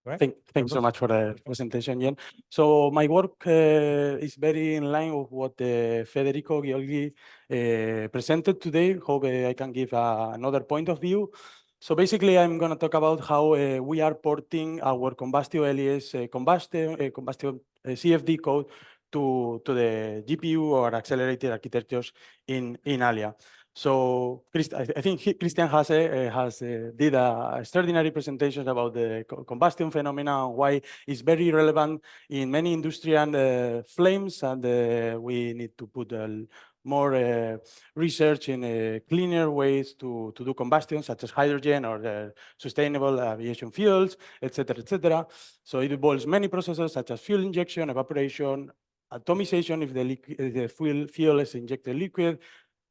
Right? Thanks so much for the presentation, Jen. So my work is very in line with what Federico Giorgi presented today. Hope I can give another point of view. So basically, I'm going to talk about how we are porting our combustion LES combustion CFD code to the GPU or accelerated architectures in Alya. So I think Christian has did a extraordinary presentation about the combustion phenomena and why it's very relevant in many industrial flames, and we need to put more research in cleaner ways to do combustion, such as hydrogen or sustainable aviation fuels, etc., etc. So it involves many processes such as fuel injection, evaporation, atomization if the fuel is injected liquid,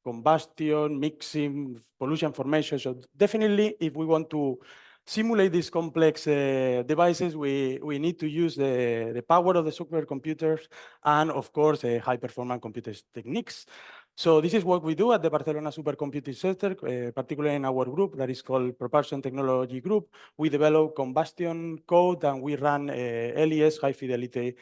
combustion, mixing, pollution formation. So definitely, if we want to simulate these complex devices, we need to use the power of the supercomputers and, of course, high-performance computing techniques. So this is what we do at the Barcelona Supercomputing Center, particularly in our group that is called Propulsion Technology Group. We develop combustion code and we run LES high-fidelity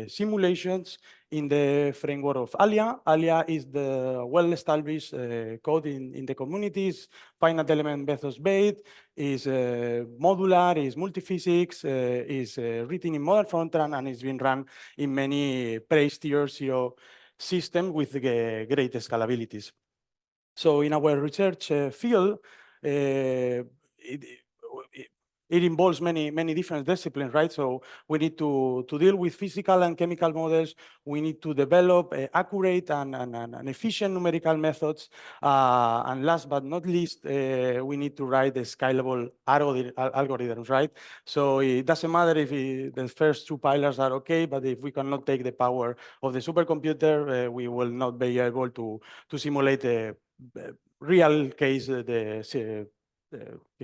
simulations in the framework of Alya. Alya is the well-established code in the communities, finite element methods based, is modular, is multiphysics, is written in modern Fortran, and it's been run in many praised tier 0 systems with great scalabilities. So in our research field, it involves many different disciplines, right? So we need to deal with physical and chemical models. We need to develop accurate and efficient numerical methods. And last but not least, we need to write the scalable algorithms, right? So it doesn't matter if the first two pillars are okay, but if we cannot take the power of the supercomputer, we will not be able to simulate the real case, the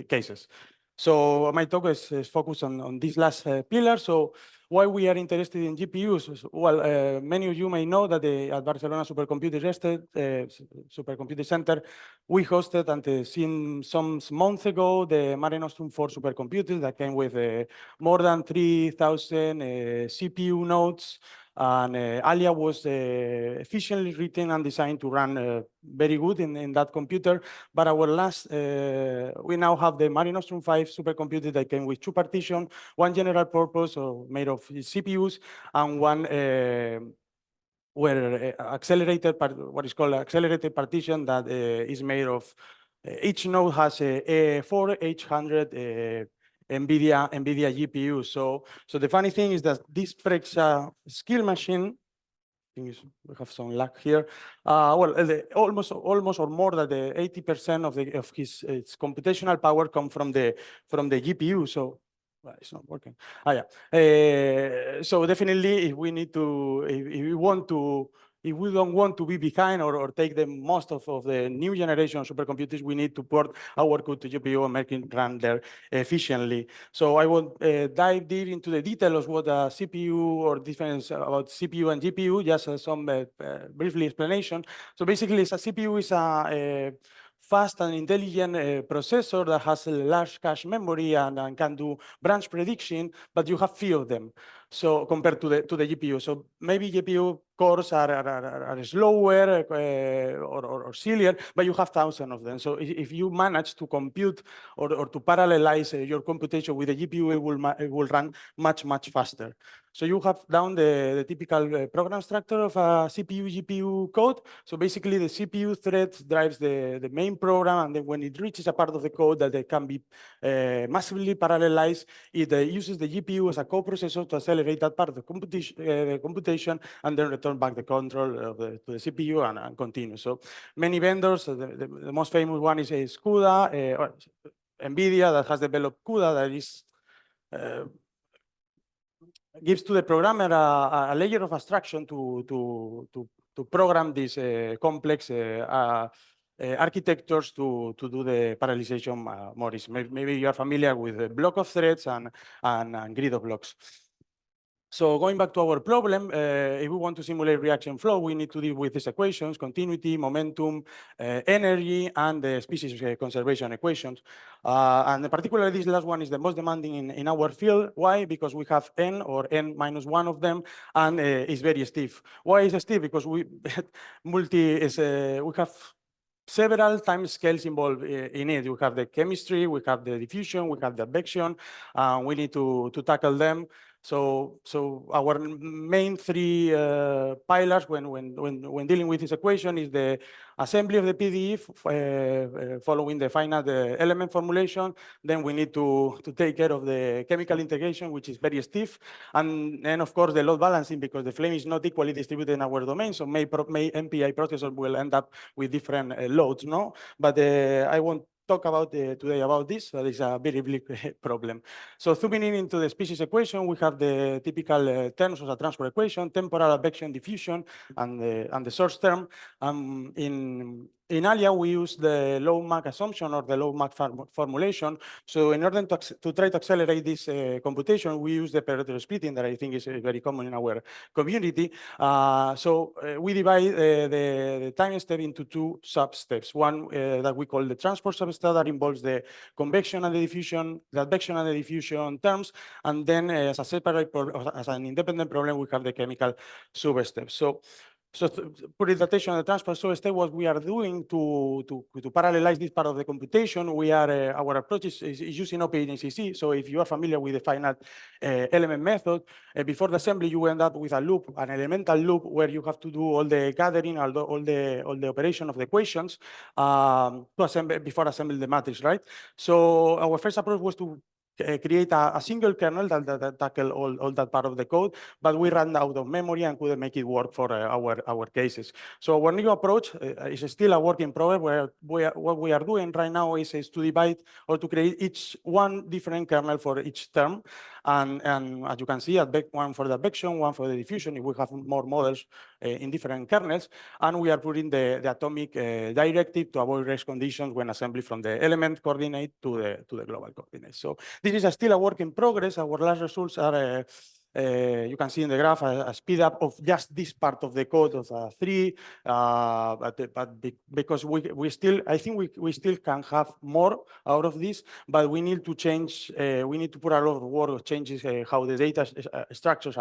cases. So my talk is focused on this last pillar. So why we are interested in GPUs? Well, many of you may know that at Barcelona Supercomputing Center, we hosted until some months ago the Mare Nostrum 4 supercomputers that came with more than 3,000 CPU nodes. And Alya was efficiently written and designed to run very good in that computer. But our last, we now have the Mare Nostrum 5 supercomputer that came with two partitions, one general purpose made of CPUs, and one where accelerated, what is called accelerated partition that is made of, each node has a 4H100 NVIDIA GPU. So the funny thing is that this breaks a skill machine. I think we have some lag here. Well, almost or more than the 80% of its computational power come from the GPU. So well, it's not working. Yeah. So definitely, if we need to, if we want to, if we don't want to be behind or take the most of the new generation of supercomputers, we need to port our code to GPU and make it run there efficiently. So I will dive deep into the details of what a CPU or difference about CPU and GPU, just some briefly explanation. So basically, a CPU is a fast and intelligent processor that has a large cache memory and can do branch prediction, but you have few of them. So compared to the GPU, so maybe GPU cores are slower or sillier, but you have thousands of them. So if you manage to compute or to parallelize your computation with the GPU, it will run much faster. So you have down the typical program structure of a CPU GPU code. So basically, the CPU thread drives the main program, and then when it reaches a part of the code that they can be massively parallelized, it uses the GPU as a coprocessor to accelerate that part of the computation, and then return back the control to the CPU and continue. So many vendors, the most famous one is CUDA, or NVIDIA that has developed CUDA that is gives to the programmer a layer of abstraction to program these complex architectures to do the parallelization more easy. Maybe you are familiar with the block of threads and grid of blocks. So going back to our problem, if we want to simulate reaction flow, we need to deal with these equations: continuity, momentum, energy, and the species conservation equations. And particularly this last one is the most demanding in our field. Why? Because we have n or n minus one of them, and it's very stiff. Why is it stiff? Because we we have several time scales involved in it. We have the chemistry, we have the diffusion, we have the advection. We need to tackle them. So our main three pillars when dealing with this equation is the assembly of the PDE following the final element formulation. Then we need to take care of the chemical integration, which is very stiff, and then of course the load balancing, because the flame is not equally distributed in our domain. So may MPI processor will end up with different loads, no? But I won't talk about today about this. That is a very big problem. So zooming in into the species equation, we have the typical terms of the transport equation: temporal, advection, diffusion, and the source term. In Alya, we use the low Mach assumption or the low Mach formulation. So in order to try to accelerate this computation, we use the perimeter splitting that I think is very common in our community. We divide the time step into two sub-steps. One that we call the transport substep, that involves the convection and the diffusion, the advection and the diffusion terms. And then as a separate, as an independent problem, we have the chemical substep. So putting the attention on the transport substep, what we are doing to parallelize this part of the computation, we are our approach is using OpenACC. So if you are familiar with the finite element method, before the assembly, you end up with a loop, an elemental loop, where you have to do all the gathering, all the operation of the equations to assemble before assembling the matrix, right? So our first approach was to create a single kernel that tackle all that part of the code, but we ran out of memory and couldn't make it work for our cases. So our new approach is still a work in progress, where what we are doing right now is to divide or to create each one different kernel for each term. And as you can see, one for the advection, one for the diffusion, if we have more models in different kernels. And we are putting the atomic directive to avoid race conditions when assembly from the element coordinate to the global coordinate. So this is still a work in progress. Our last results are, you can see in the graph, a speed up of just this part of the code of 3, because we still, I think we still can have more out of this, but we need to change, we need to put a lot of work of changes how the data structures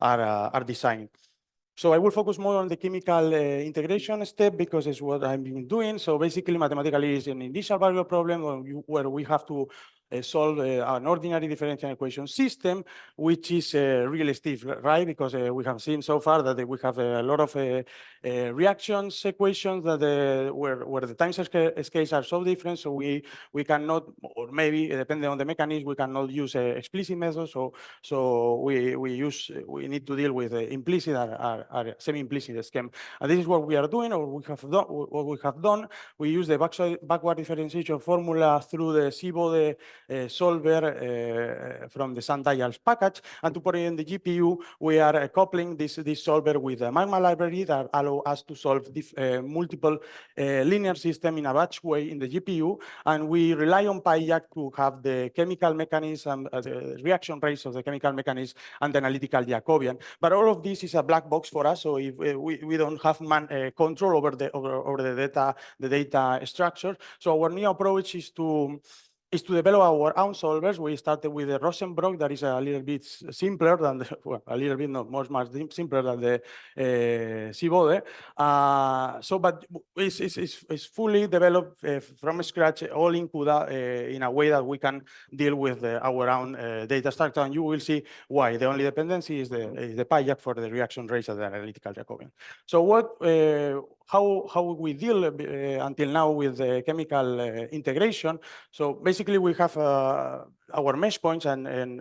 are designed. So I will focus more on the chemical integration step, because it's what I've been doing. So basically, mathematically, is an initial variable problem where we have to solve an ordinary differential equation system, which is really stiff, right? Because we have seen so far that we have a lot of reactions equations that where the time scales are so different. So we cannot, or maybe depending on the mechanism, we cannot use explicit methods. So we need to deal with implicit or semi-implicit scheme. And this is what we are doing, or what we have done. We use the backward differentiation formula through the Seabode solver from the sundials package, and to put it in the GPU, we are coupling this solver with a Magma library that allow us to solve multiple linear system in a batch way in the GPU, and we rely on PyJack to have the chemical mechanism, the reaction rates of the chemical mechanism, and the analytical Jacobian. But all of this is a black box for us, so if we don't have control over the data structure. So our new approach is to develop our own solvers. We started with the Rosenbrock, that is a little bit simpler than well, a little bit, not much simpler than the Seabode. But it's fully developed from scratch, all in CUDA, in a way that we can deal with our own data structure, and you will see why. The only dependency is the PyJack for the reaction rates of the analytical Jacobian. So how we deal until now with the chemical integration. So basically, we have our mesh points, and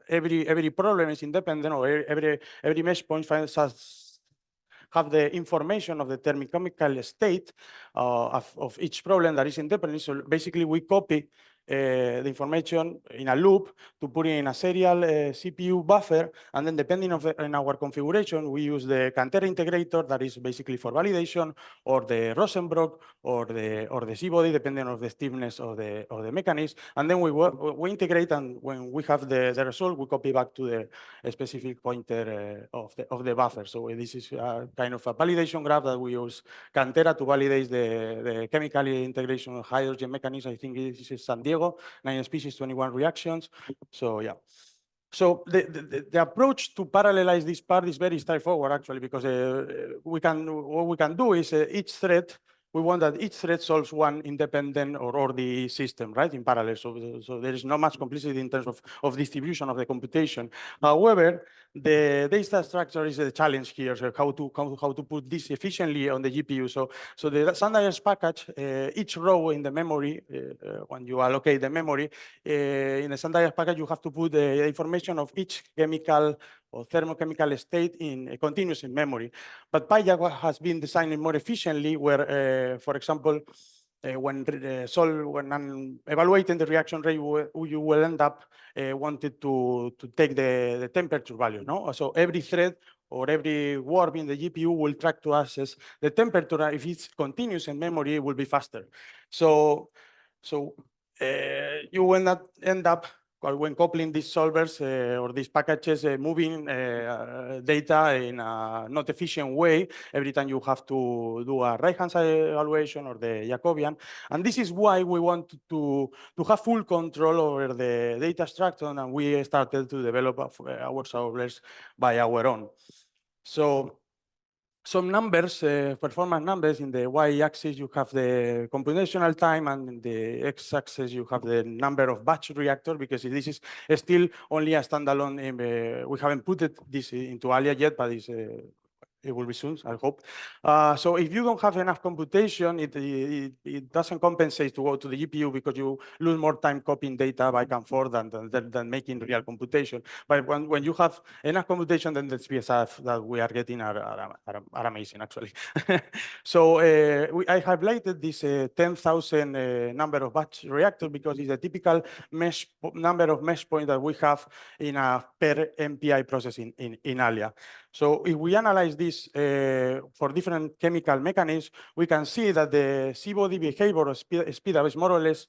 every problem is independent, or every mesh point have the information of the thermochemical state of each problem that is independent. So basically, we copy the information in a loop to put in a serial CPU buffer, and then depending on our configuration, we use the Cantera integrator that is basically for validation, or the Rosenbrock, or the C-body, depending on the stiffness of the mechanism, and then we integrate, and when we have the result, we copy back to the specific pointer of the buffer. So this is a kind of a validation graph that we use Cantera to validate the chemical integration of hydrogen mechanism. I think this is San Diego, 9 species, 21 reactions. So yeah. So the approach to parallelize this part is very straightforward, actually, because what we can do is each thread, we want that each thread solves one independent or orderly system, right, in parallel. So there is not much complexity in terms of distribution of the computation. However, the data structure is a challenge here. So how to put this efficiently on the GPU. So the standardized package, each row in the memory, when you allocate the memory, in a standardized package, you have to put the information of each chemical or thermochemical state in continuous in memory. But PyJack has been designed more efficiently, where, for example, when I'm evaluating the reaction rate, you will end up wanted to take the temperature value. No, so every thread or every warp in the GPU will try to access the temperature. If it's continuous in memory, it will be faster. So you will not end up, when coupling these solvers or these packages, moving data in a not efficient way every time you have to do a right-hand side evaluation or the Jacobian. And this is why we want to have full control over the data structure, and we started to develop our solvers by our own. So some numbers, performance numbers. In the y-axis, you have the computational time, and in the x-axis, you have the number of batch reactors, because this is still only a standalone. We haven't put this into Alya yet, but it will be soon, I hope. So if you don't have enough computation, it doesn't compensate to go to the GPU, because you lose more time copying data back and forth than making real computation. But when you have enough computation, then the speeds that we are getting are amazing, actually. So I highlighted this 10,000 number of batch reactors, because it's a typical number of mesh points that we have in a per MPI process in Alya. So if we analyze this for different chemical mechanisms, we can see that the C-body behavior or speed up is more or less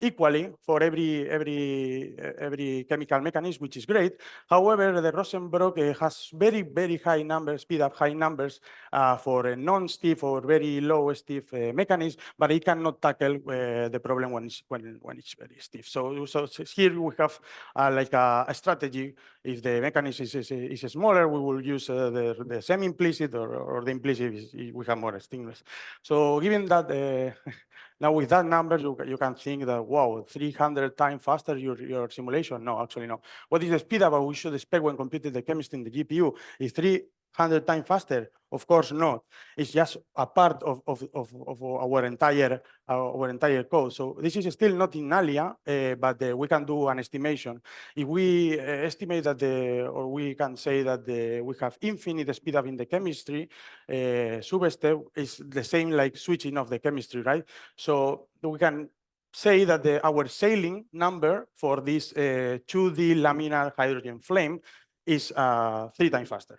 equally for every chemical mechanism, which is great. However, the Rosenbrock has very, very high numbers, speed up high numbers for a non-stiff or very low stiff mechanism, but it cannot tackle the problem when it's very stiff. So here we have like a strategy. If the mechanism is smaller, we will use the semi-implicit, or the implicit if we have more stiffness. So given that, now with that number, you can think that, wow, 300 times faster your simulation. No, actually no. What is the speed up we should expect when computing the chemistry in the GPU? Is 300 times faster? Of course not. It's just a part of our entire code. So this is still not in Alya, but we can do an estimation. If we estimate that or we can say that we have infinite speed up in the chemistry, substep is the same like switching off the chemistry, right? So we can say that our sailing number for this 2D laminar hydrogen flame is 3 times faster.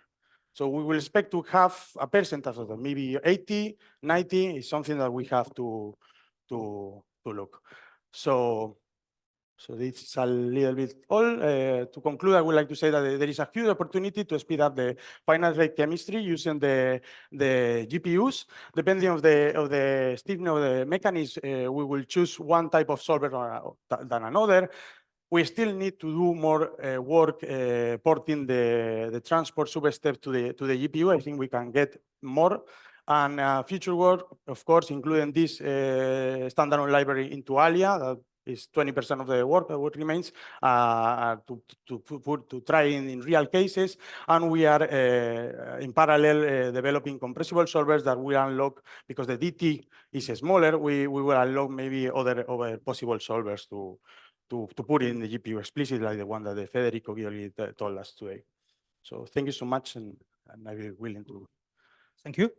So we will expect to have a percentage of that, maybe 80, 90 is something that we have to look. So this is a little bit all. To conclude, I would like to say that there is a huge opportunity to speed up the finite rate chemistry using the GPUs. Depending on the stiffness of the mechanism, we will choose one type of solver than another. We still need to do more work porting the transport substep to the GPU. I think we can get more. And future work, of course, including this standalone library into Alya, that is 20% of the work that remains to try in real cases. And we are in parallel developing compressible solvers that we unlock, because the DT is smaller. We will unlock maybe other possible solvers to put in the GPU explicitly, like the one that Federico Gioli told us today. So thank you so much, and I'll be willing to. Thank you.